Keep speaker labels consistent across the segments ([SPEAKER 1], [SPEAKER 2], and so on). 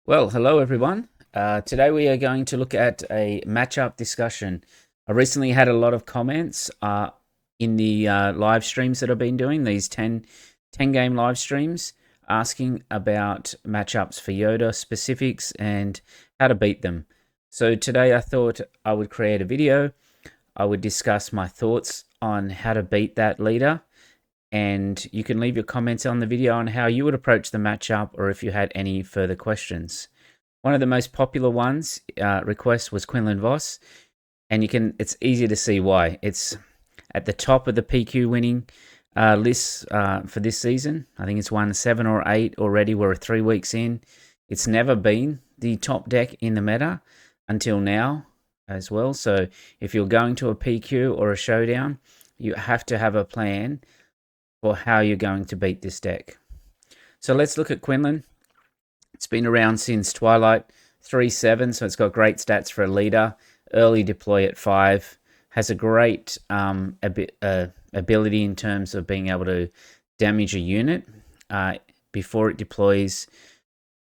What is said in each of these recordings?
[SPEAKER 1] Well, hello everyone. Today we are going to look at a matchup discussion. I recently had a lot of comments in the live streams that I've been doing, these 10 game live streams, asking about matchups for Yoda specifics and how to beat them. So today I thought I would create a video. I would discuss my thoughts on how to beat that leader, and you can leave your comments on the video on how you would approach the matchup or if you had any further questions. One of the most popular ones request was Quinlan Vos, and it's easy to see why. It's at the top of the PQ winning lists for this season. I think it's won 7 or 8 already. We're 3 weeks in. It's never been the top deck in the meta until now as well. So if you're going to a PQ or a showdown, you have to have a plan for how you're going to beat this deck. So let's look at Quinlan. It's been around since Twilight 3.7, so it's got great stats for a leader. Early deploy at 5. Has a great ability in terms of being able to damage a unit before it deploys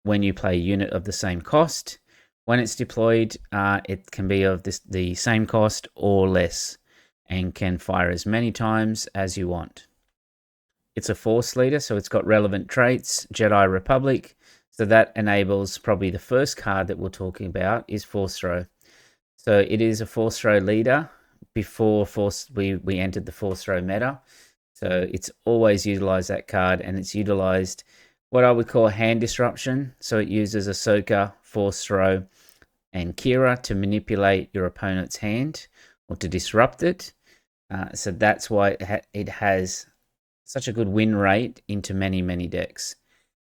[SPEAKER 1] when you play a unit of the same cost. When it's deployed, it can be of the same cost or less and can fire as many times as you want. It's a Force leader, so it's got relevant traits, Jedi Republic, so that enables probably the first card that we're talking about is Force Throw. So it is a Force Throw leader before we entered the Force Throw meta. So it's always utilized that card, and it's utilized what I would call hand disruption. So it uses Ahsoka, Force Throw, and Kira to manipulate your opponent's hand or to disrupt it. So that's why it has such a good win rate into many decks.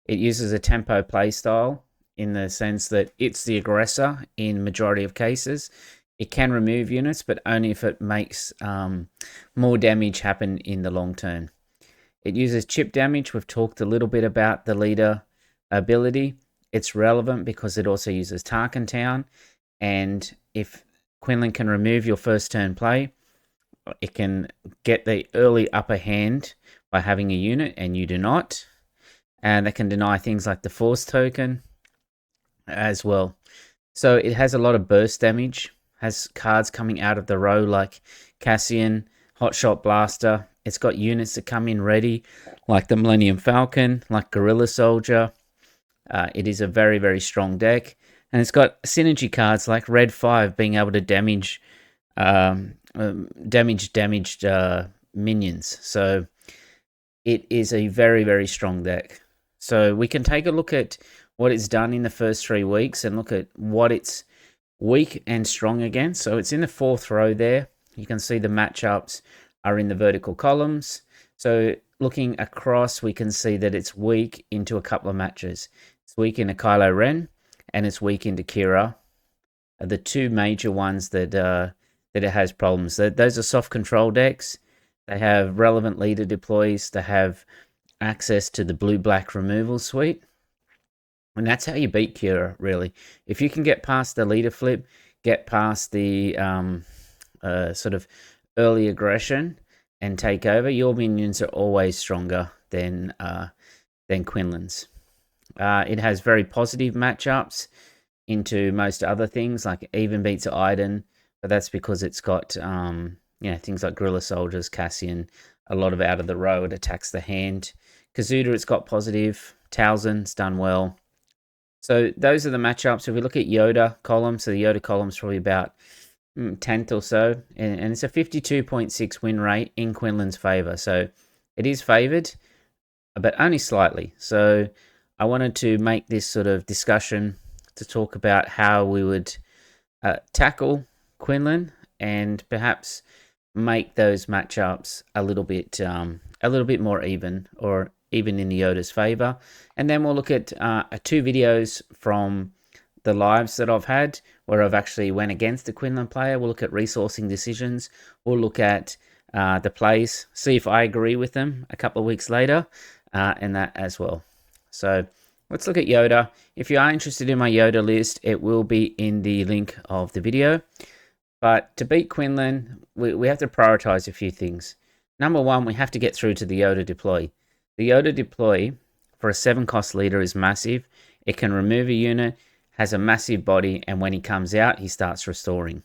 [SPEAKER 1] It uses a tempo playstyle in the sense that it's the aggressor in majority of cases. It can remove units, but only if it makes more damage happen in the long term. It uses chip damage. We've talked a little bit about the leader ability. It's relevant because it also uses Tarkin Town, and if Quinlan can remove your first turn play, it can get the early upper hand by having a unit and you do not. And they can deny things like the Force token as well. So it has a lot of burst damage, has cards coming out of the row like Cassian, Hotshot Blaster. It's got units that come in ready like the Millennium Falcon, like Guerrilla Soldier. It is a very strong deck. And it's got synergy cards like Red 5 being able to damaged minions. So it is a very strong deck. So we can take a look at what it's done in the first 3 weeks and look at what it's weak and strong against. So it's in the 4th row there. You can see the matchups are in the vertical columns. So looking across, we can see that it's weak into a couple of matches. It's weak into Kylo Ren and it's weak into Kira. Are the two major ones that it has problems. Those are soft control decks. They have relevant leader deploys. They have access to the blue-black removal suite. And that's how you beat Kira, really. If you can get past the leader flip, get past the sort of early aggression and take over, your minions are always stronger than Quinlan's. It has very positive matchups into most other things, like even beats Iden, but that's because it's got things like Guerrilla Soldiers, Cassian, a lot of out of the row. It attacks the hand. Kazuda, it's got positive. Talzin's done well. So those are the matchups. If we look at Yoda column, so the Yoda column's probably about 10th or so, and it's a 52.6 win rate in Quinlan's favor. So it is favored, but only slightly. So I wanted to make this sort of discussion to talk about how we would tackle Quinlan and perhaps make those matchups a little bit more even, or even in the Yoda's favor. And then we'll look at 2 videos from the lives that I've had where I've actually went against the Quinlan player. We'll look at resourcing decisions. We'll look at the plays, see if I agree with them a couple of weeks later, and that as well. So let's look at Yoda. If you are interested in my Yoda list, it will be in the link of the video. But to beat Quinlan, we have to prioritize a few things. Number one, we have to get through to the Yoda deploy. The Yoda deploy for a 7-cost leader is massive. It can remove a unit, has a massive body, and when he comes out, he starts restoring.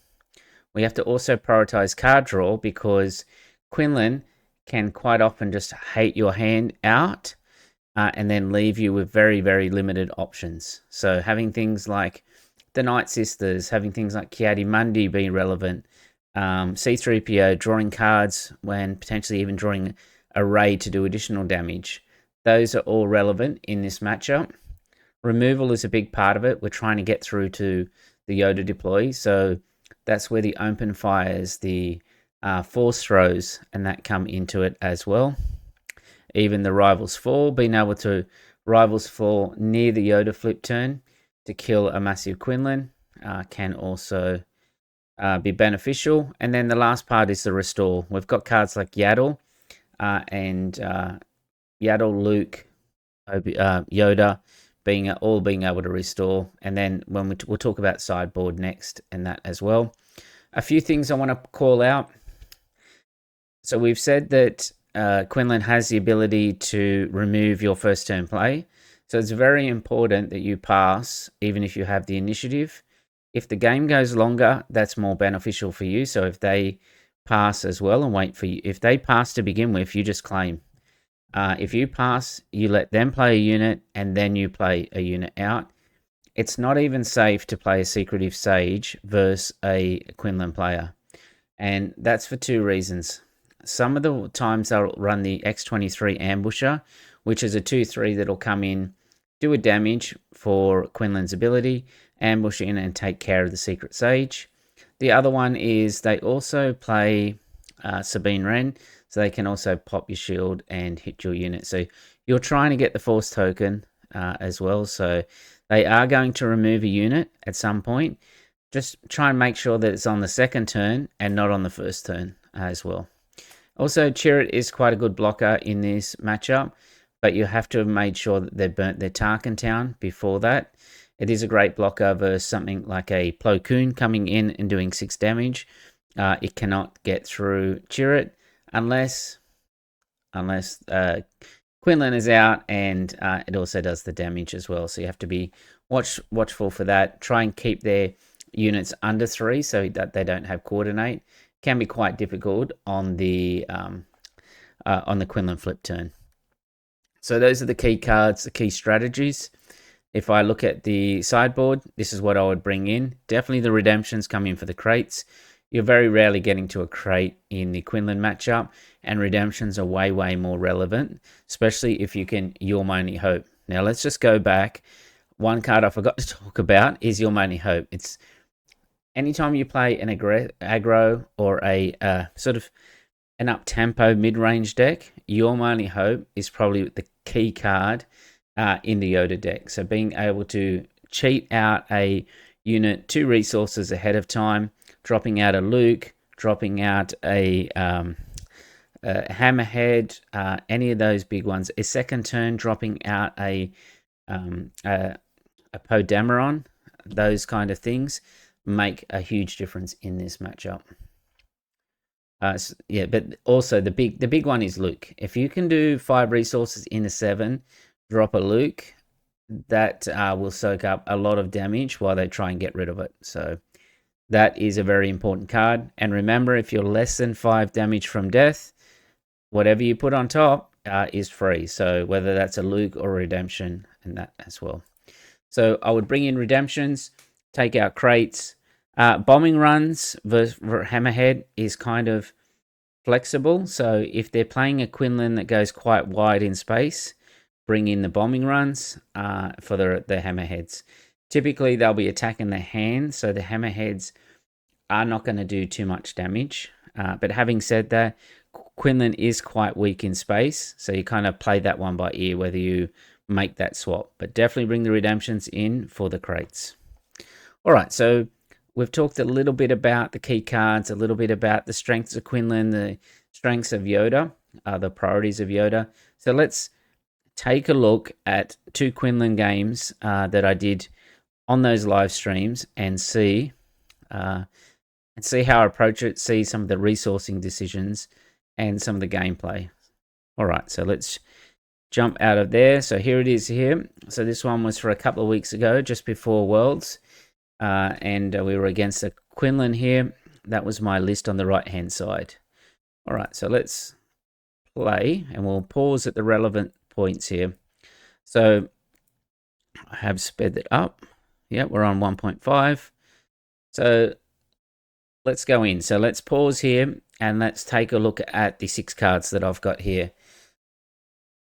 [SPEAKER 1] We have to also prioritize card draw because Quinlan can quite often just hate your hand out and then leave you with very, very limited options. So having things like the Night Sisters, having things like Ki-Adi-Mundi be relevant, C-3PO, drawing cards when potentially even drawing a raid to do additional damage. Those are all relevant in this matchup. Removal is a big part of it. We're trying to get through to the Yoda deploy, so that's where the open fires, the force throws, and that come into it as well. Even the Rivals Fall, being able to Rivals Fall near the Yoda flip turn to kill a massive Quinlan can also be beneficial. And then the last part is the restore. We've got cards like Yaddle and Yaddle, Luke, Yoda being able to restore. And then when we'll talk about sideboard next and that as well. A few things I want to call out. So we've said that Quinlan has the ability to remove your first turn play. So it's very important that you pass even if you have the initiative. If the game goes longer, that's more beneficial for you. So if they pass as well and wait for you, if they pass to begin with, you just claim. If you pass, you let them play a unit and then you play a unit out. It's not even safe to play a Secretive Sage versus a Quinlan player. And that's for two reasons. Some of the times they'll run the X-23 Ambusher, which is a 2/3 that'll come in, do a damage for Quinlan's ability, ambush in and take care of the Secret Sage. The other one is they also play Sabine Wren, so they can also pop your shield and hit your unit. So you're trying to get the Force token as well. So they are going to remove a unit at some point. Just try and make sure that it's on the second turn and not on the first turn as well. Also, Chirrut is quite a good blocker in this matchup, but you have to have made sure that they've burnt their Tarkin Town before that. It is a great blocker versus something like a Plo Koon coming in and doing 6 damage. It cannot get through Chirrut unless Quinlan is out, and it also does the damage as well. So you have to be watchful for that. Try and keep their units under 3 so that they don't have coordinate. Can be quite difficult on the Quinlan flip turn. So those are the key cards, the key strategies. If I look at the sideboard, this is what I would bring in. Definitely the redemptions come in for the crates. You're very rarely getting to a crate in the Quinlan matchup, and redemptions are way, way more relevant, especially if you can Your Only Hope. Now let's just go back. One card I forgot to talk about is Your Only Hope. It's anytime you play an aggro or a sort of an up-tempo mid-range deck, Your Only Hope is probably the key card in the Yoda deck. So being able to cheat out a unit 2 resources ahead of time, dropping out a Luke, dropping out a Hammerhead, any of those big ones. A second turn, dropping out a Poe Dameron, those kind of things make a huge difference in this matchup. Yeah, but also the big one is Luke. If you can do 5 resources in a 7, drop a Luke, that will soak up a lot of damage while they try and get rid of it. So that is a very important card. And remember, if you're less than 5 damage from death, whatever you put on top is free. So whether that's a Luke or a redemption, and that as well. So I would bring in redemptions, take out crates. Bombing runs versus Hammerhead is kind of flexible. So if they're playing a Quinlan that goes quite wide in space, bring in the bombing runs for the Hammerheads. Typically, they'll be attacking the hand, so the Hammerheads are not going to do too much damage. But having said that, Quinlan is quite weak in space, so you kind of play that one by ear whether you make that swap. But definitely bring the redemptions in for the crates. All right, so we've talked a little bit about the key cards, a little bit about the strengths of Quinlan, the strengths of Yoda, the priorities of Yoda. So let's take a look at 2 Quinlan games that I did on those live streams and see how I approach it, see some of the resourcing decisions and some of the gameplay. All right, so let's jump out of there. So here it is here. So this one was for a couple of weeks ago, just before Worlds. And we were against a Quinlan here. That was my list on the right-hand side. All right, so let's play, and we'll pause at the relevant points here. So I have sped it up. Yeah, we're on 1.5. So let's go in. So let's pause here, and let's take a look at the 6 cards that I've got here.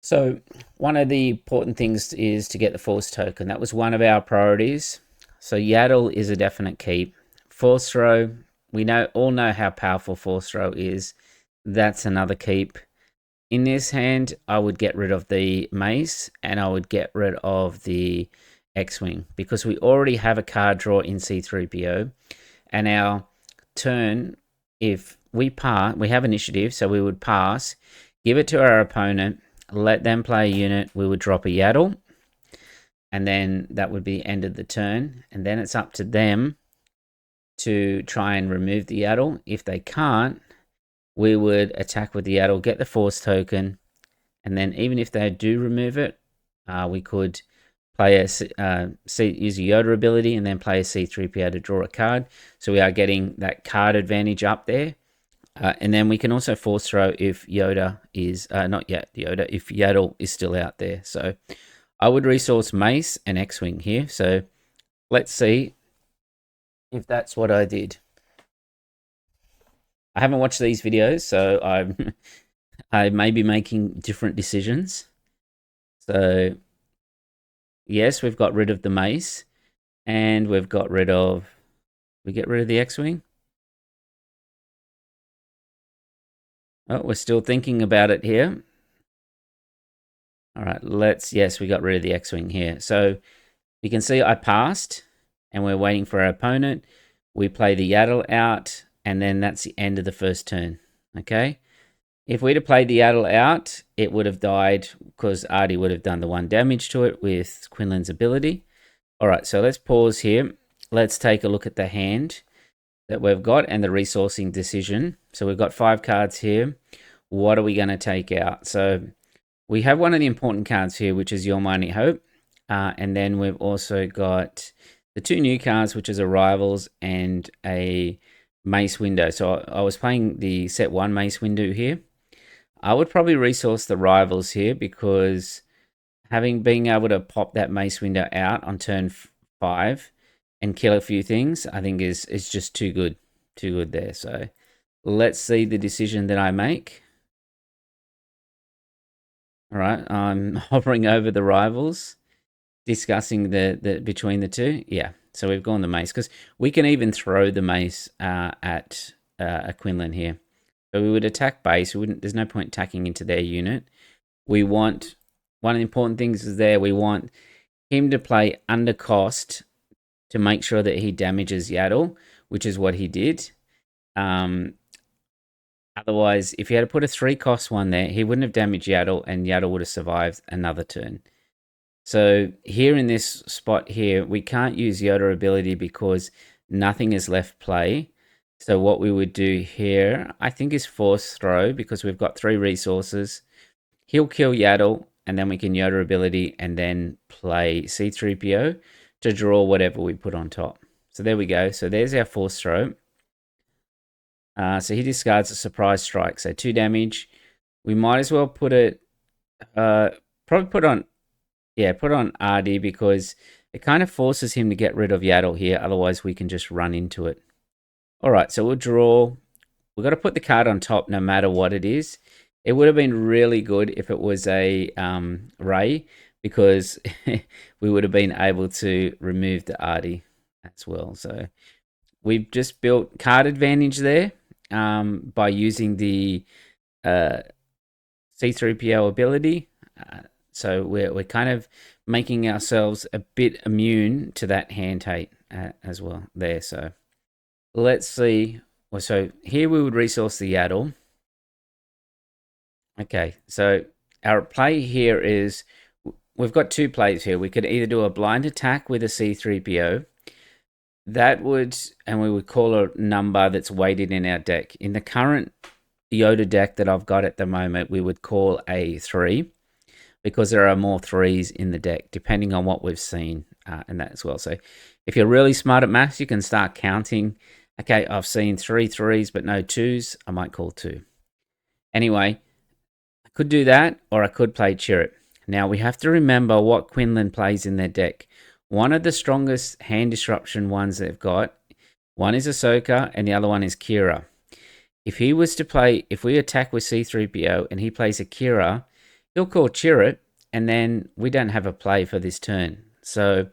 [SPEAKER 1] So one of the important things is to get the Force token. That was one of our priorities. So Yaddle is a definite keep. Force throw, we all know how powerful Force throw is. That's another keep. In this hand, I would get rid of the Mace, and I would get rid of the X-Wing, because we already have a card draw in C-3PO, and our turn, if we pass, we have initiative, so we would pass, give it to our opponent, let them play a unit, we would drop a Yaddle, and then that would be the end of the turn, and then it's up to them to try and remove the Yaddle. If they can't, we would attack with the Yaddle, get the Force token, and then even if they do remove it, we could play use a Yoda ability and then play a C-3PO to draw a card. So we are getting that card advantage up there. And then we can also force throw if Yoda is, not yet Yoda, if Yaddle is still out there. So I would resource Mace and X-Wing here. So let's see if that's what I did. I haven't watched these videos, so I may be making different decisions. So yes, we've got rid of the Mace, and we've got rid of, we get rid of the X-Wing. Oh, we're still thinking about it here. All right, yes, we got rid of the X-Wing here. So you can see I passed, and we're waiting for our opponent. We play the Yaddle out, and then that's the end of the first turn, okay? If we'd have played the Yaddle out, it would have died because Artie would have done the 1 damage to it with Quinlan's ability. All right, so let's pause here. Let's take a look at the hand that we've got and the resourcing decision. So we've got 5 cards here. What are we going to take out? So we have one of the important cards here, which is Your Mighty Hope. And then we've also got the 2 new cards, which is a Rivals and a Mace Window. So I was playing the set 1 Mace Window here. I would probably resource the Rivals here, because being able to pop that Mace Window out on turn 5 and kill a few things, I think is just too good there. So let's see the decision that I make. All right, I'm hovering over the Rivals, discussing the between the two. Yeah, so we've gone the Mace, because we can even throw the Mace at a Quinlan here. So we would attack base. There's no point attacking into their unit. We want, one of the important things is there, we want him to play under cost to make sure that he damages Yaddle, which is what he did. Otherwise, if he had to put a 3-cost one there, he wouldn't have damaged Yaddle, and Yaddle would have survived another turn. So here in this spot here, we can't use Yoda ability because nothing is left play. So what we would do here, I think, is Force Throw, because we've got 3 resources. He'll kill Yaddle, and then we can Yoda ability and then play C-3PO to draw whatever we put on top. So there we go. So there's our Force Throw. So he discards a Surprise Strike, so 2 damage. We might as well put it, probably put on RD, because it kind of forces him to get rid of Yaddle here. Otherwise, we can just run into it. All right, so we'll draw. We've got to put the card on top no matter what it is. It would have been really good if it was a Ray, because we would have been able to remove the Artie as well. So we've just built card advantage there by using the C-3PO ability. So we're kind of making ourselves a bit immune to that hand hate as well there. So let's see. Well, so here we would resource the Yaddle. Okay, so our play here is, we've got 2 plays here. We could either do a blind attack with a C-3PO. That would, and we would call a number that's weighted in our deck. In the current Yoda deck that I've got at the moment, we would call a 3. because there are more threes in the deck, depending on what we've seen and that as well. So if you're really smart at maths, you can start counting. Okay, I've seen 3 threes but no 2s. I might call 2. Anyway, I could do that, or I could play Chirrut. Now, we have to remember what Quinlan plays in their deck. One of the strongest hand disruption ones they've got, one is Ahsoka and the other one is Kira. If he was to play, if we attack with C-3PO and he plays a Kira, he'll call Chirrut, and then we don't have a play for this turn. So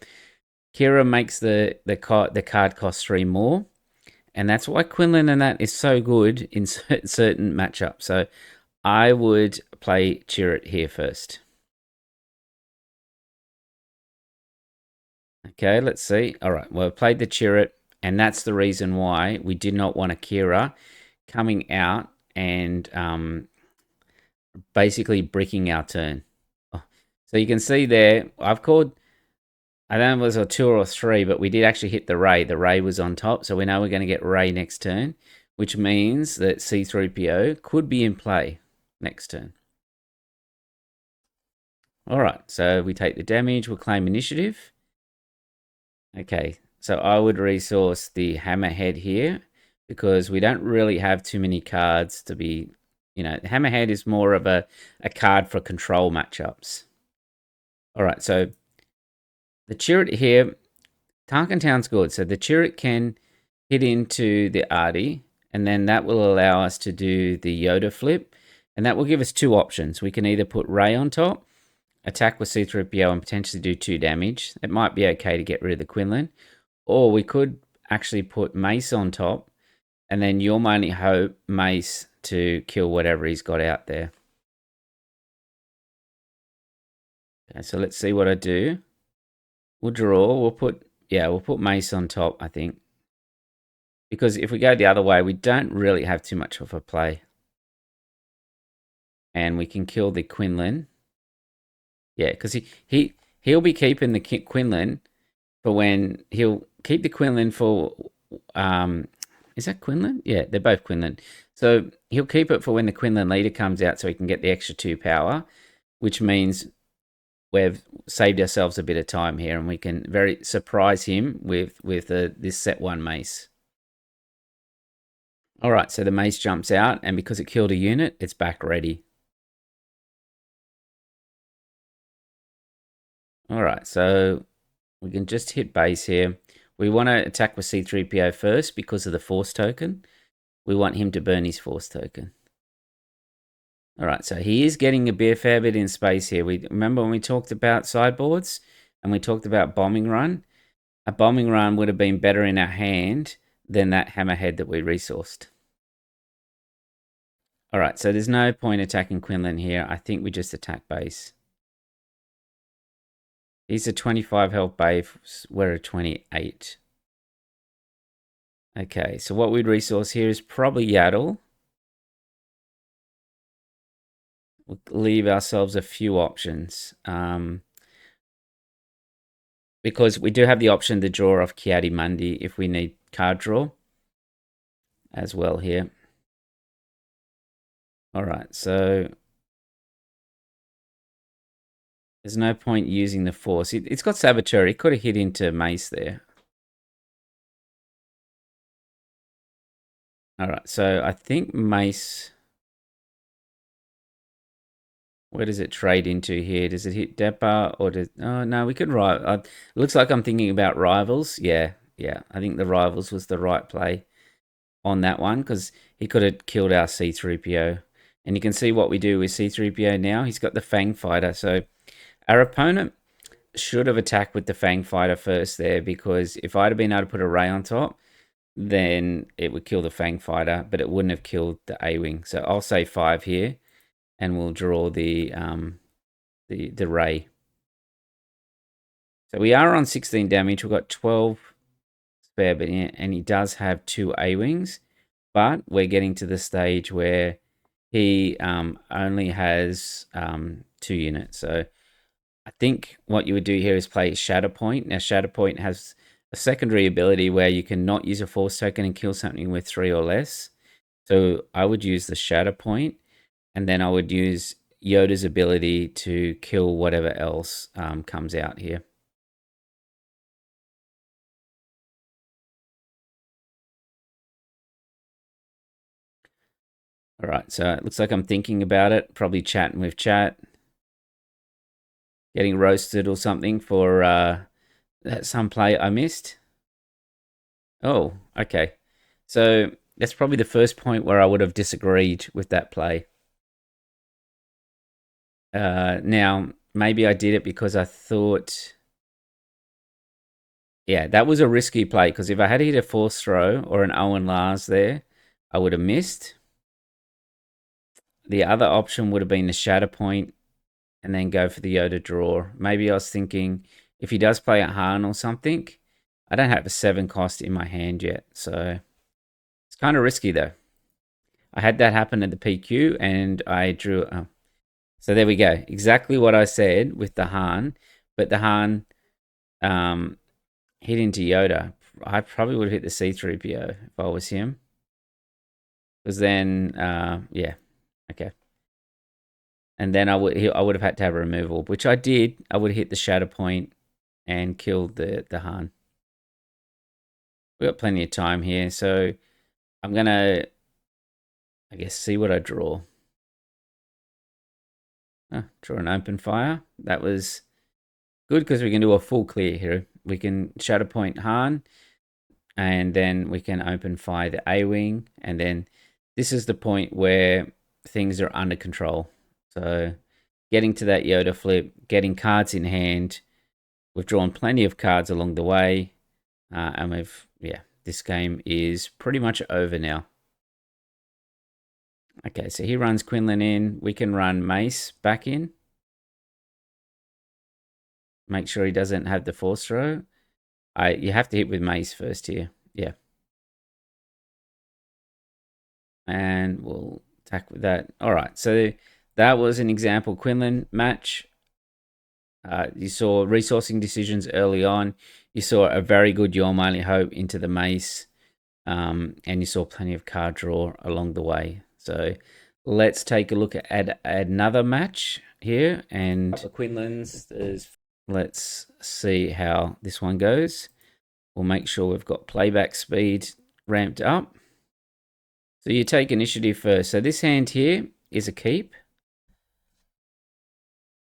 [SPEAKER 1] Kira makes the card cost 3 more, and that's why Quinlan and that is so good in certain matchups. So I would play Chirrut here first. Okay, let's see. All right, well, I played the Chirrut, and that's the reason why we did not want a Kira coming out and basically bricking our turn. So you can see there, I've called, I don't know if it was a 2 or a 3, but we did actually hit the Ray. The Ray was on top, so we know we're going to get Ray next turn, which means that C-3PO could be in play next turn. All right, so we take the damage, we'll claim initiative. Okay, so I would resource the Hammerhead here because we don't really have too many cards to be, Hammerhead is more of a card for control matchups. All right, so the Chirrut here, Tarkin Town's good. So the Chirrut can hit into the Artie, and then that will allow us to do the Yoda flip, and that will give us 2 options. We can either put Rey on top, attack with C-3PO and potentially do 2 damage. It might be okay to get rid of the Quinlan. Or we could actually put Mace on top, and then you'll only hope Mace to kill whatever he's got out there. Okay, so let's see what I do. We'll draw. We'll put Mace on top, I think. Because if we go the other way, we don't really have too much of a play. And we can kill the Quinlan. Yeah, because he'll be keeping the Quinlan for when he'll keep the Quinlan for is that Quinlan? Yeah, they're both Quinlan. So he'll keep it for when the Quinlan leader comes out, so he can get the extra 2 power, which means we've saved ourselves a bit of time here, and we can very surprise him with this set 1 mace. All right, so the mace jumps out, and because it killed a unit, it's back ready. All right, so we can just hit base here. We want to attack with C-3PO first because of the Force token. We want him to burn his Force token. All right, so he is getting a fair bit in space here. We remember when we talked about sideboards and we talked about bombing run? A bombing run would have been better in our hand than that Hammerhead that we resourced. All right, so there's no point attacking Quinlan here. I think we just attack base. He's a 25 health base. We're a 28. Okay, so what we'd resource here is probably Yaddle. We'll leave ourselves a few options. Because we do have the option to draw off Kiadi Mundi if we need card draw as well here. All right, so there's no point using the Force. It's got Saboteur. It could have hit into Mace there. All right, so I think Mace... Where does it trade into here? Does it hit Depa or does... Oh, no, we could... It looks like I'm thinking about Rivals. Yeah. I think the Rivals was the right play on that one because he could have killed our C-3PO. And you can see what we do with C-3PO now. He's got the Fang Fighter. So our opponent should have attacked with the Fang Fighter first there because if I'd have been able to put a Ray on top, then it would kill the Fang Fighter, but it wouldn't have killed the A-Wing. So I'll say 5 here, and we'll draw the Ray. So we are on 16 damage. We've got 12 spare, and he does have 2 A-Wings, but we're getting to the stage where he only has 2 units. So I think what you would do here is play Shatterpoint. Now, Shatterpoint has a secondary ability where you can not use a Force token and kill something with 3 or less. So I would use the Shatterpoint, and then I would use Yoda's ability to kill whatever else comes out here. All right, so it looks like I'm thinking about it, probably chatting with chat, getting roasted or something for some play I missed. Oh, okay. So that's probably the first point where I would have disagreed with that play. Now, maybe I did it because I thought, yeah, that was a risky play because if I had hit a force throw or an Owen Lars there, I would have missed. The other option would have been the shatter point and then go for the Yoda draw. Maybe I was thinking if he does play a Han or something, I don't have a 7 cost in my hand yet. So it's kind of risky though. I had that happen at the PQ and I drew. So there we go. Exactly what I said with the Han. But the Han hit into Yoda. I probably would have hit the C3PO if I was him. Because then, yeah. Okay. And then I would have had to have a removal, which I did. I would have hit the shatter point and killed the Han. We've got plenty of time here, so I'm gonna, I guess, see what I draw. Draw an open fire. That was good because we can do a full clear here. We can shatter point Han, and then we can open fire the A-wing, and then this is the point where things are under control. So getting to that Yoda flip, getting cards in hand. We've drawn plenty of cards along the way, and this game is pretty much over now. Okay, so he runs Quinlan in. We can run Mace back in. Make sure he doesn't have the force throw. You have to hit with Mace first here. Yeah. And we'll attack with that. All right, so that was an example Quinlan match. You saw resourcing decisions early on. You saw a very good Your Only Hope into the Mace. And you saw plenty of card draw along the way. So let's take a look at another match here. And Quinlan's. Let's see how this one goes. We'll make sure we've got playback speed ramped up. So you take initiative first. So this hand here is a keep.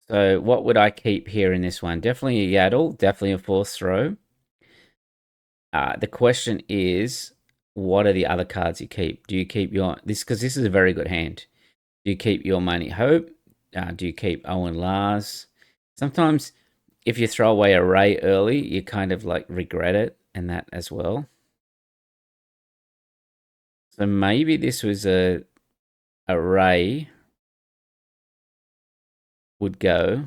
[SPEAKER 1] So what would I keep here in this one? Definitely a Yaddle, definitely a force throw. The question is, what are the other cards you keep? Do you keep because this is a very good hand. Do you keep Your Only Hope? Do you keep Owen Lars? Sometimes if you throw away a Ray early, you kind of like regret it and that as well. So maybe this was a Ray would go.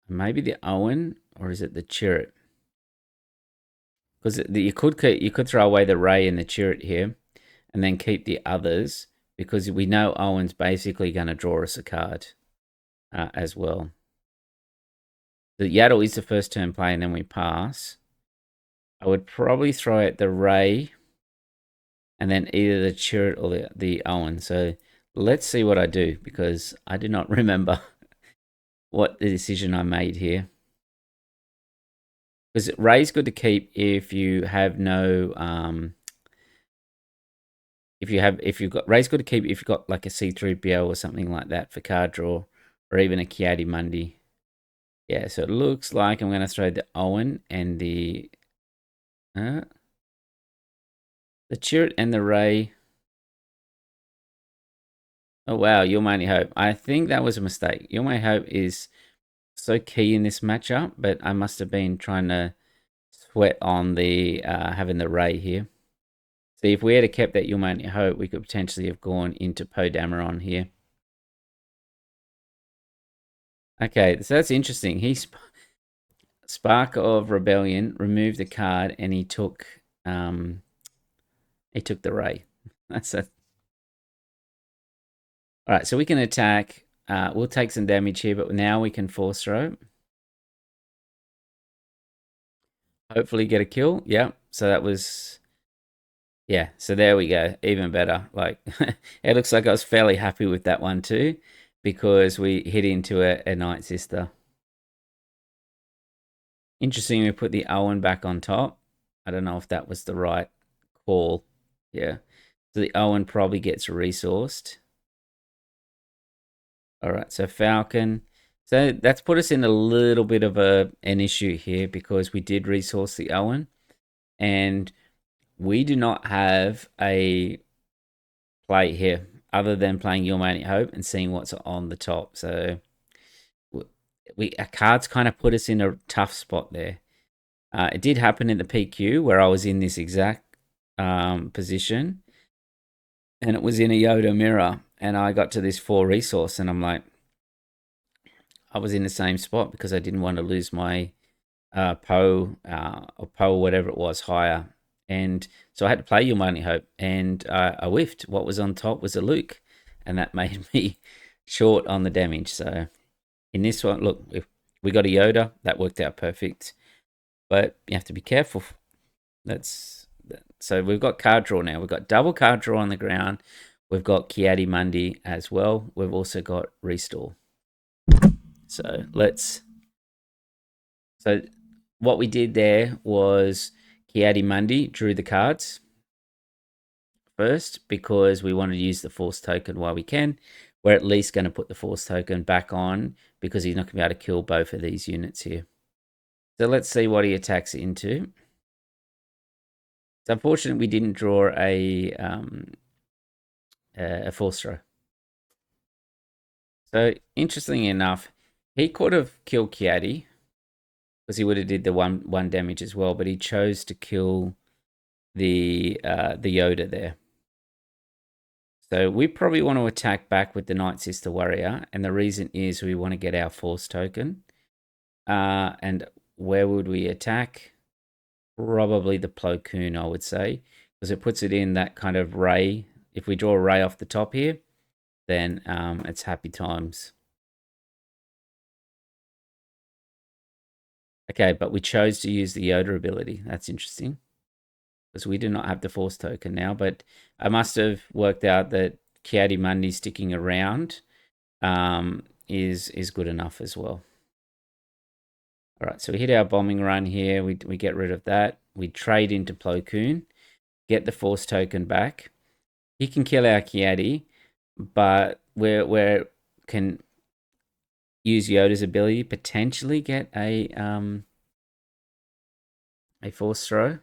[SPEAKER 1] Maybe the Owen, or is it the Chirrut? Because you could throw away the Ray and the Chirrut here, and then keep the others because we know Owen's basically going to draw us a card as well. The Yaddle is the first turn play, and then we pass. I would probably throw out the Ray, and then either the Chirrut or the Owen. So let's see what I do because I do not remember what the decision I made here. Because Ray's good to keep if you have no if you've got Ray's good to keep if you've got like a C3PO or something like that for card draw, or even a Kiadi Mundi. Yeah, so it looks like I'm gonna throw the Owen and the Chirrut and the Ray. Oh wow, Your Only Hope. I think that was a mistake. Your Only Hope is so key in this matchup, but I must have been trying to sweat on the having the Ray here. See, if we had kept that Your Only Hope, we could potentially have gone into Poe Dameron here. Okay, so that's interesting. Spark of Rebellion removed the card, and he took the Ray. That's a. All right, so we can attack. We'll take some damage here, but now we can force throw. Hopefully get a kill. Yeah, so that was. Yeah, so there we go. Even better. Like, it looks like I was fairly happy with that one too. because we hit into a Night Sister. Interesting, we put the Owen back on top. I don't know if that was the right call. Yeah. So the Owen probably gets resourced. All right, so Falcon. So that's put us in a little bit of an issue here because we did resource the Owen, and we do not have a play here other than playing Your Mighty Hope and seeing what's on the top. So our cards kind of put us in a tough spot there. It did happen in the PQ where I was in this exact position, and it was in a Yoda mirror, and I got to this 4 resource, and I'm like, I was in the same spot because I didn't want to lose my Poe or Poe, whatever it was, higher. And so I had to play Your Mighty Hope, and I whiffed. What was on top was a Luke, and that made me short on the damage. So in this one, look, if we got a Yoda, that worked out perfect. But you have to be careful. So we've got card draw now. We've got double card draw on the ground. We've got Kiadi Mundi as well. We've also got Restore. So what we did there was Kiadi Mundi drew the cards first because we wanted to use the Force token while we can. We're at least going to put the Force token back on because he's not going to be able to kill both of these units here. So let's see what he attacks into. It's unfortunate we didn't draw a Force throw. So interestingly enough, he could have killed Kiadi because he would have did the one damage as well, but he chose to kill the Yoda there. So we probably want to attack back with the Night Sister Warrior, and the reason is we want to get our Force token. And where would we attack? Probably the Plo Koon, I would say, because it puts it in that kind of ray. If we draw a ray off the top here, then it's happy times. Okay, but we chose to use the Yoda ability. That's interesting because we do not have the Force token now, but I must have worked out that Kiadi Mundi sticking around is good enough as well. All right, so we hit our bombing run here. We get rid of that. We trade into Plo Koon, get the Force token back. He can kill our Kiadi, but we can use Yoda's ability, potentially get a Force throw.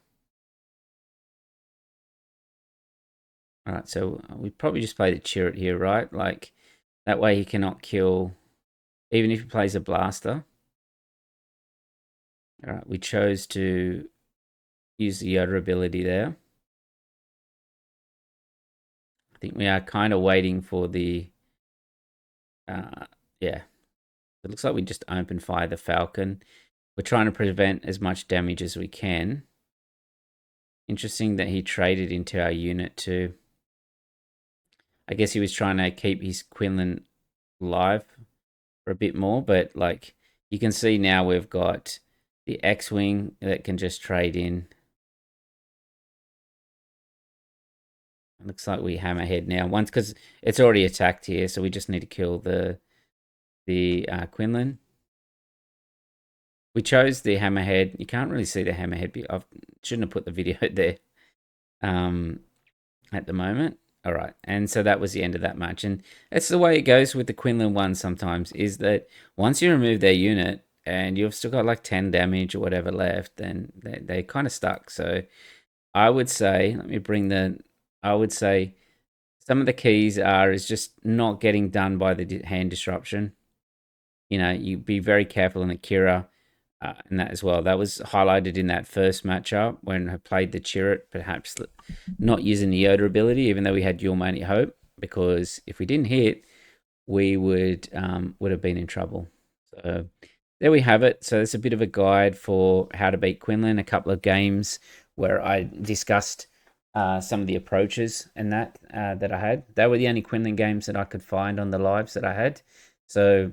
[SPEAKER 1] All right, so we probably just play the Chirrut here, right? Like, that way he cannot kill, even if he plays a Blaster. All right, we chose to use the Yoda ability there. I think we are kind of waiting for the, yeah. It looks like we just open fire the Falcon. We're trying to prevent as much damage as we can. Interesting that he traded into our unit too. I guess he was trying to keep his Quinlan alive for a bit more, but like you can see now we've got the X-Wing that can just trade in. It looks like we Hammerhead now once because it's already attacked here, so we just need to kill the Quinlan. We chose the Hammerhead. You can't really see the Hammerhead. I shouldn't have put the video there at the moment. All right, and so that was the end of that match. And it's the way it goes with the Quinlan one sometimes, is that once you remove their unit and you've still got like 10 damage or whatever left, then they're kind of stuck. So I would say, I would say some of the keys is just not getting done by the hand disruption. You know, you be very careful in Akira and that as well. That was highlighted in that first matchup when I played the Chirrut, perhaps not using the Yoda ability, even though we had Your Mighty Hope, because if we didn't hit, we would have been in trouble. So there we have it. So it's a bit of a guide for how to beat Quinlan. A couple of games where I discussed some of the approaches and that I had. They were the only Quinlan games that I could find on the lives that I had. So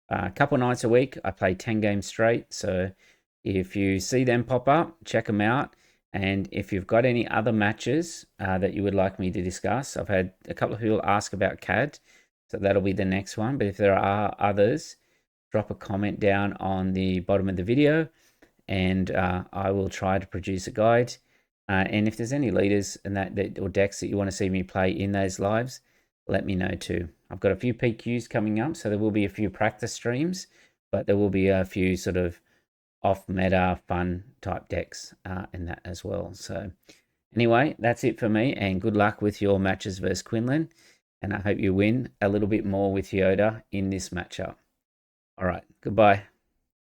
[SPEAKER 1] a couple nights a week, I play 10 games straight. So if you see them pop up, check them out. And if you've got any other matches that you would like me to discuss, I've had a couple of people ask about CAD. So that'll be the next one. But if there are others, drop a comment down on the bottom of the video, and I will try to produce a guide. And if there's any leaders and that or decks that you want to see me play in those lives, let me know too. I've got a few PQs coming up, so there will be a few practice streams, but there will be a few sort of off meta fun type decks in that as well. So anyway, that's it for me, and good luck with your matches versus Quinlan, and I hope you win a little bit more with Yoda in this matchup. All right, goodbye.